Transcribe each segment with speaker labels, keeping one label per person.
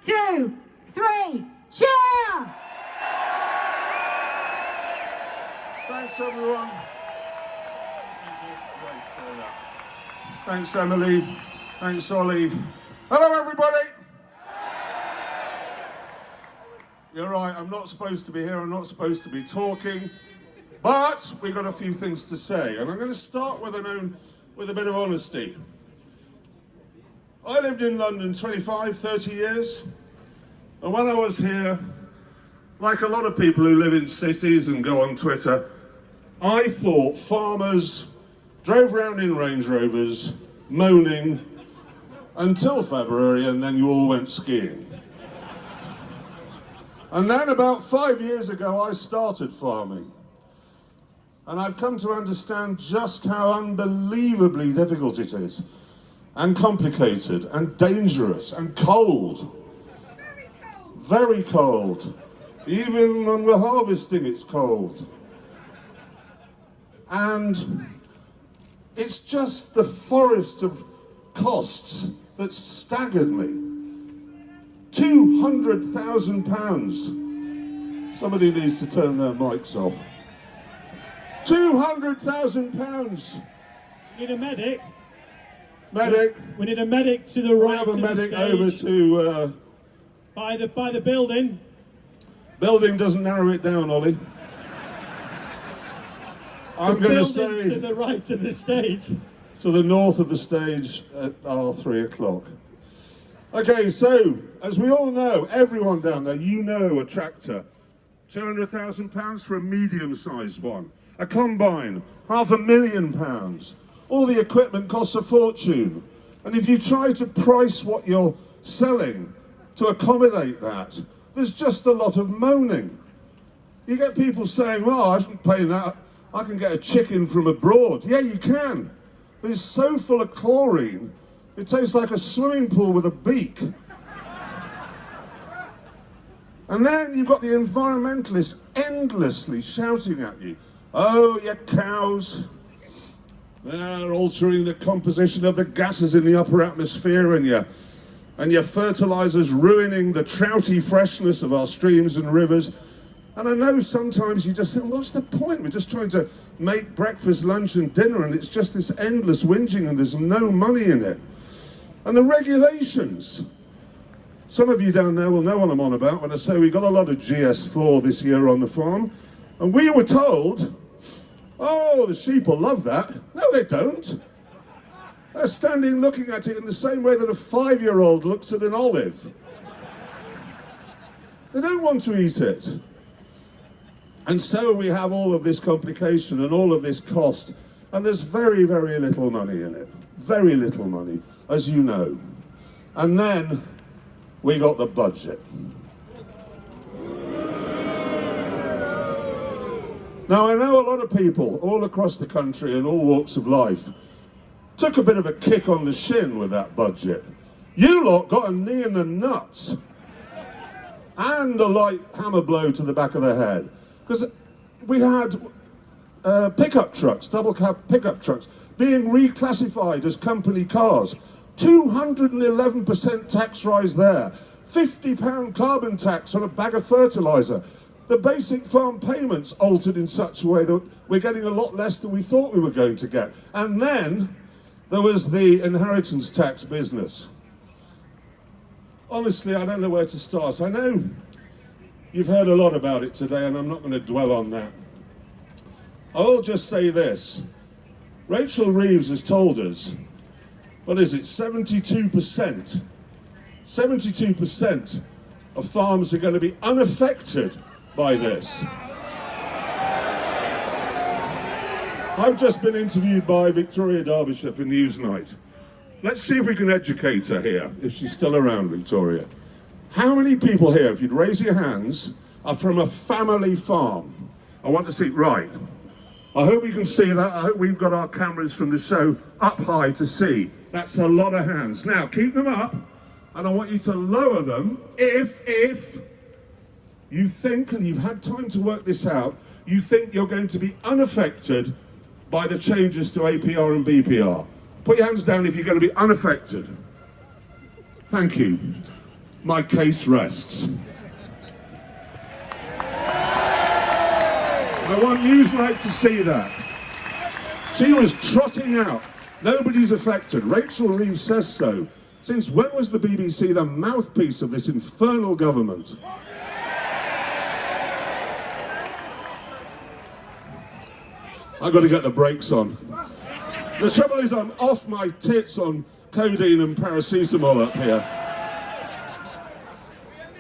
Speaker 1: 2, 3, cheer!
Speaker 2: Thanks, everyone. Great turnout. Thanks, Emily. Thanks, Ollie. Hello, everybody. You're right, I'm not supposed to be here. I'm not supposed to be talking. But we've got a few things to say. And I'm going to start with a bit of honesty. I lived in London 25, 30 years. And when I was here, like a lot of people who live in cities and go on Twitter, I thought farmers drove around in Range Rovers, moaning, until February, and then you all went skiing. And then about 5 years ago, I started farming. And I've come to understand just how unbelievably difficult it is, and complicated, and dangerous, and cold. Very cold. Even when we're harvesting, it's cold. And it's just the forest of costs that staggered me. £200,000. Somebody needs to turn their mics off. £200,000.
Speaker 3: We need a medic.
Speaker 2: Medic.
Speaker 3: We need a medic to the right.
Speaker 2: We have a medic over to
Speaker 3: by the building.
Speaker 2: Building doesn't narrow it down, Ollie. I'm going to say
Speaker 3: to the right of the stage.
Speaker 2: To the north of the stage at 3 o'clock. Okay, so as we all know, everyone down there, you know a tractor. £200,000 for a medium-sized one. A combine, £500,000. All the equipment costs a fortune. And if you try to price what you're selling to accommodate that, there's just a lot of moaning. You get people saying, well, I shouldn't pay that. I can get a chicken from abroad. Yeah, you can. But it's so full of chlorine, it tastes like a swimming pool with a beak. And then you've got the environmentalists endlessly shouting at you. Oh, your cows, they're altering the composition of the gases in the upper atmosphere, and your fertilizers ruining the trouty freshness of our streams and rivers. And I know sometimes you just think, what's the point? We're just trying to make breakfast, lunch and dinner, and it's just this endless whinging and there's no money in it. And the regulations. Some of you down there will know what I'm on about when I say we got a lot of GS4 this year on the farm. And we were told, oh, the sheep will love that. No, they don't. They're standing looking at it in the same way that a 5-year-old looks at an olive. They don't want to eat it. And so we have all of this complication and all of this cost. And there's very, very little money in it. Very little money, as you know. And then we got the budget. Now, I know a lot of people all across the country in all walks of life took a bit of a kick on the shin with that budget. You lot got a knee in the nuts and a light hammer blow to the back of the head. Because we had pickup trucks, double cab pickup trucks, being reclassified as company cars. 211% tax rise there. £50 carbon tax on a bag of fertiliser. The basic farm payments altered in such a way that we're getting a lot less than we thought we were going to get. And then there was the inheritance tax business. Honestly, I don't know where to start. I know you've heard a lot about it today, and I'm not going to dwell on that. I will just say this. Rachel Reeves has told us, what is it, 72% of farms are going to be unaffected by this. I've just been interviewed by Victoria Derbyshire for Newsnight. Let's see if we can educate her here, if she's still around, Victoria. How many people here, if you'd raise your hands, are from a family farm? I want to see, right. I hope you can see that. I hope we've got our cameras from the show up high to see. That's a lot of hands. Now, keep them up, and I want you to lower them if you think, and you've had time to work this out, you think you're going to be unaffected by the changes to APR and BPR. Put your hands down if you're going to be unaffected. Thank you. My case rests. I want Newsnight to see that. She was trotting out. Nobody's affected. Rachel Reeves says so. Since when was the BBC the mouthpiece of this infernal government? I've got to get the brakes on. The trouble is I'm off my tits on codeine and paracetamol up here.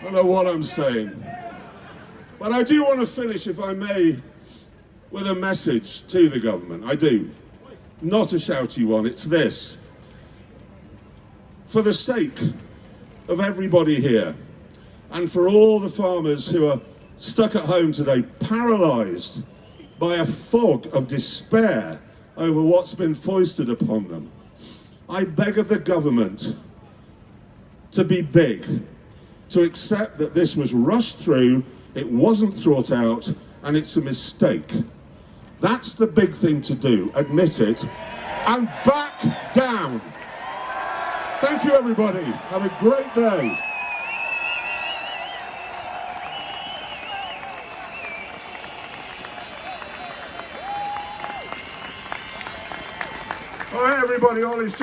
Speaker 2: I don't know what I'm saying. But I do want to finish, if I may, with a message to the government. I do. Not a shouty one, it's this. For the sake of everybody here, and for all the farmers who are stuck at home today, paralysed by a fog of despair over what's been foisted upon them, I beg of the government to be big, to accept that this was rushed through, it wasn't thought out, and it's a mistake. That's the big thing to do, admit it, and back down. Thank you, everybody. Have a great day. All right, everybody, all is